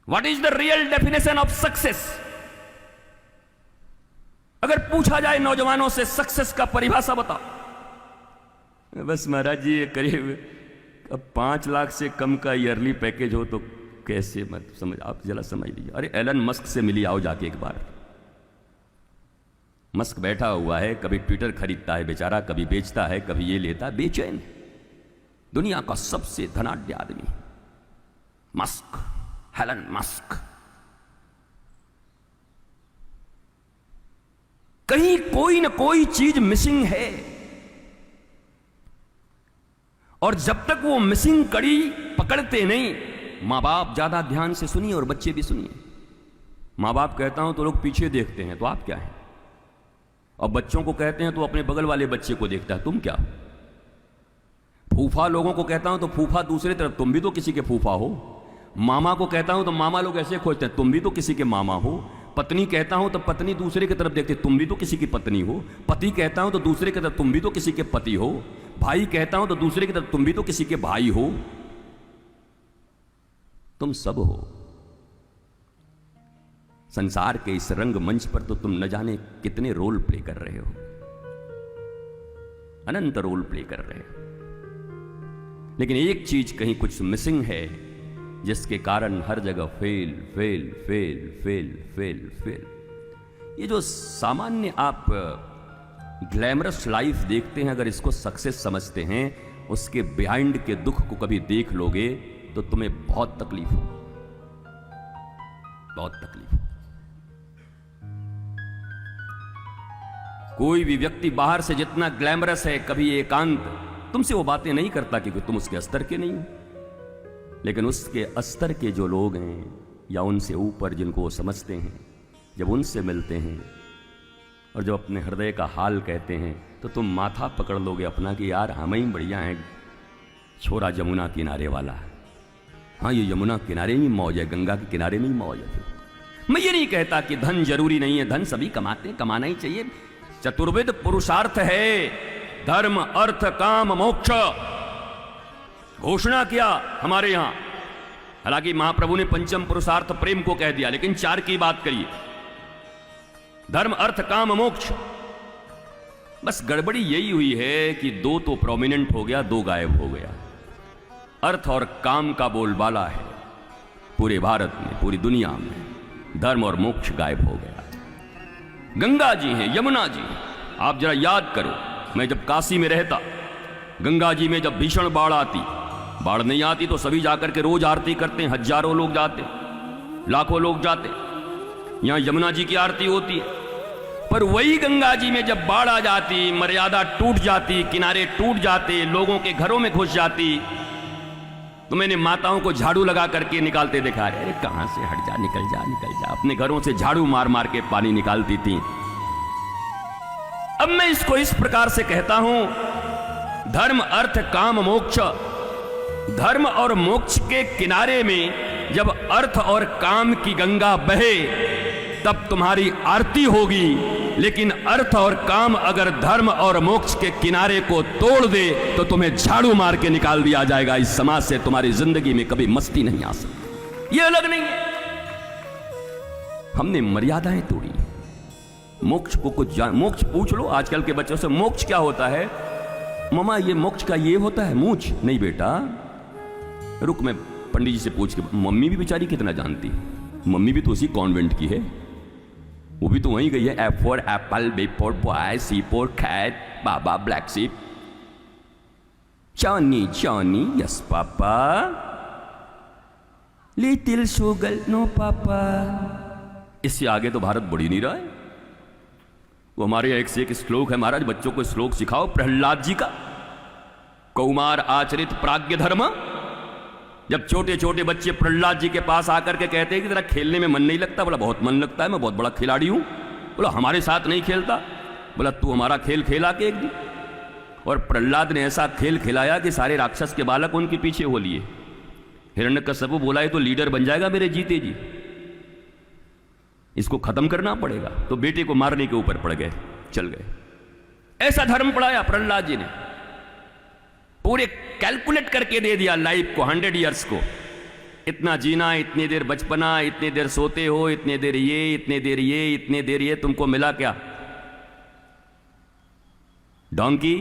What is the real definition of success? अगर पूछा जाए नौजवानों से सक्सेस का परिभाषा बताओ, बस महाराज जी करीब अब 5 लाख से कम का ईयरली पैकेज हो तो कैसे, मत समझ, आप जरा समझ लीजिए। अरे एलन मस्क से मिली आओ जाके एक बार। मस्क बैठा हुआ है, कभी ट्विटर खरीदता है बेचारा, कभी बेचता है, कभी ये लेता है, बेचैन। दुनिया का सबसे धनाढ्य आदमी मस्क, एलन मस्क। कहीं कोई ना कोई चीज मिसिंग है, और जब तक वो मिसिंग कड़ी पकड़ते नहीं, मां बाप ज्यादा ध्यान से सुनिए और बच्चे भी सुनिए। मां बाप कहता हूं तो लोग पीछे देखते हैं, तो आप क्या हैं? और बच्चों को कहते हैं तो अपने बगल वाले बच्चे को देखता है, तुम क्या हो? फूफा लोगों को कहता हूं तो फूफा दूसरे तरफ, तुम भी तो किसी के फूफा हो। मामा को कहता हूं तो मामा लोग ऐसे खोजते हैं, तुम भी तो किसी के मामा हो। पत्नी कहता हूं तो पत्नी दूसरे की तरफ देखते, तुम भी तो किसी की पत्नी हो। पति कहता हूं तो दूसरे की तरफ, तुम भी तो किसी के पति हो। भाई कहता हूं तो दूसरे की तरफ, तुम भी तो किसी के भाई हो। तुम सब हो। संसार के इस रंग मंच पर तो तुम न जाने कितने रोल प्ले कर रहे हो, अनंत रोल प्ले कर रहे हो। लेकिन एक चीज कहीं कुछ मिसिंग है, जिसके कारण हर जगह fail fail fail fail fail fail. ये जो सामान्य आप ग्लैमरस लाइफ देखते हैं, अगर इसको सक्सेस समझते हैं, उसके बिहाइंड के दुख को कभी देख लोगे तो तुम्हें बहुत तकलीफ हो, बहुत तकलीफ हो। कोई भी व्यक्ति बाहर से जितना ग्लैमरस है, कभी एकांत तुमसे वो बातें नहीं करता क्योंकि तुम उसके स्तर के नहीं हो। लेकिन उसके स्तर के जो लोग हैं या उनसे ऊपर जिनको वो समझते हैं, जब उनसे मिलते हैं और जब अपने हृदय का हाल कहते हैं, तो तुम माथा पकड़ लोगे अपना कि यार हम ही बढ़िया हैं, छोरा जमुना किनारे वाला है। हाँ, ये यमुना किनारे में मौज है, गंगा के किनारे में ही मौज है। मैं ये नहीं कहता कि धन जरूरी नहीं है, धन सभी कमाते हैं, कमाना ही चाहिए। चतुर्विध पुरुषार्थ है, धर्म अर्थ काम मोक्ष, घोषणा किया हमारे यहां। हालांकि महाप्रभु ने पंचम पुरुषार्थ प्रेम को कह दिया, लेकिन 4 की बात करिए, धर्म अर्थ काम मोक्ष। बस गड़बड़ी यही हुई है कि 2 तो प्रोमिनेंट हो गया, 2 गायब हो गया। अर्थ और काम का बोलबाला है पूरे भारत में, पूरी दुनिया में, धर्म और मोक्ष गायब हो गया। गंगा जी हैं, यमुना जी हैं। आप जरा याद करो, मैं जब काशी में रहता, गंगा जी में जब भीषण बाढ़ आती, बाढ़ नहीं आती तो सभी जाकर के रोज आरती करते हैं, हजारों लोग जाते, लाखों लोग जाते। यहां यमुना जी की आरती होती है, पर वही गंगा जी में जब बाढ़ आ जाती, मर्यादा टूट जाती, किनारे टूट जाते, लोगों के घरों में घुस जाती, तो मैंने माताओं को झाड़ू लगा करके निकालते देखा। अरे कहां से, हट जा, निकल जा, निकल जा। अपने घरों से झाड़ू मार मार के पानी निकालती थी। अब मैं इसको इस प्रकार से कहता हूं, धर्म अर्थ काम मोक्ष। धर्म और मोक्ष के किनारे में जब अर्थ और काम की गंगा बहे, तब तुम्हारी आरती होगी। लेकिन अर्थ और काम अगर धर्म और मोक्ष के किनारे को तोड़ दे, तो तुम्हें झाड़ू मार के निकाल दिया जाएगा। इस समाज से तुम्हारी जिंदगी में कभी मस्ती नहीं आ सकती। ये अलग नहीं है। हमने मर्यादाएं तोड़ी। मोक्ष को कुछ मोक्ष पूछ लो आजकल के बच्चों से, मोक्ष क्या होता है? मम्मा ये मोक्ष का ये होता है मूछ? नहीं बेटा, रुक मैं पंडित जी से पूछ के। मम्मी भी बेचारी कितना जानती है, मम्मी भी तो उसी कॉन्वेंट की है, वो भी तो वहीं गई है। F for apple, B for boy, C for cat, baa baa black sheep. Johnny Johnny yes papa, little sugar no papa. इससे आगे तो भारत बढ़ ही नहीं रहा है। वो हमारे एक से एक श्लोक है महाराज, बच्चों को श्लोक सिखाओ प्रहलाद जी का, कौमार आचरित प्राज्ञ धर्म। जब छोटे छोटे बच्चे प्रहलाद जी के पास आकर के कहते हैं कि तेरा खेलने में मन नहीं लगता, बोला बहुत मन लगता है, मैं बहुत बड़ा खिलाड़ी हूं। बोला हमारे साथ नहीं खेलता। बोला तू हमारा खेल खेला के एक दिन। और प्रहलाद ने ऐसा खेल खिलाया कि सारे राक्षस के बालक उनके पीछे हो लिए। हिरण्यकश्यप बोला ये तो लीडर बन जाएगा मेरे जीते जी, इसको खत्म करना पड़ेगा। तो बेटे को मारने के ऊपर पड़ गए, चल गए। ऐसा धर्म पढ़ाया प्रहलाद जी ने, पूरे कैलकुलेट करके दे दिया लाइफ को, 100 ईयर्स को। इतना जीना, इतनी देर बचपना, इतनी देर सोते हो, इतनी देर ये, इतनी देर ये, इतनी देर ये, तुमको मिला क्या? डोंकी,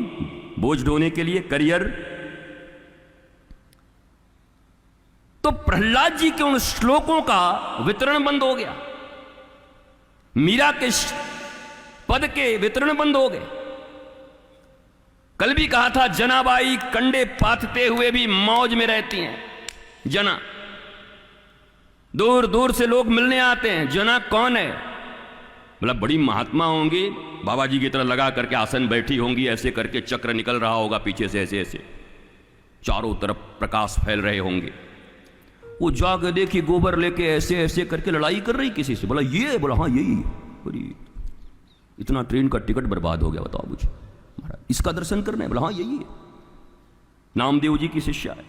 बोझ ढोने के लिए, करियर। तो प्रहलाद जी के उन श्लोकों का वितरण बंद हो गया, मीरा के पद के वितरण बंद हो गए। कल भी कहा था, जनाबाई कंडे पाथते हुए भी मौज में रहती हैं। जना, दूर दूर से लोग मिलने आते हैं। जना कौन है? मतलब बड़ी महात्मा होंगी, बाबा जी की तरह लगा करके आसन बैठी होंगी, ऐसे करके चक्र निकल रहा होगा पीछे से, ऐसे ऐसे चारों तरफ प्रकाश फैल रहे होंगे। वो जाके देखी गोबर लेके ऐसे ऐसे करके लड़ाई कर रही किसी से। बोला ये, बोला हाँ यही। बोली इतना ट्रेन का टिकट बर्बाद हो गया, बताओ मुझे, इसका दर्शन करना है? बोला हाँ यही है, नामदेव जी की शिष्या है।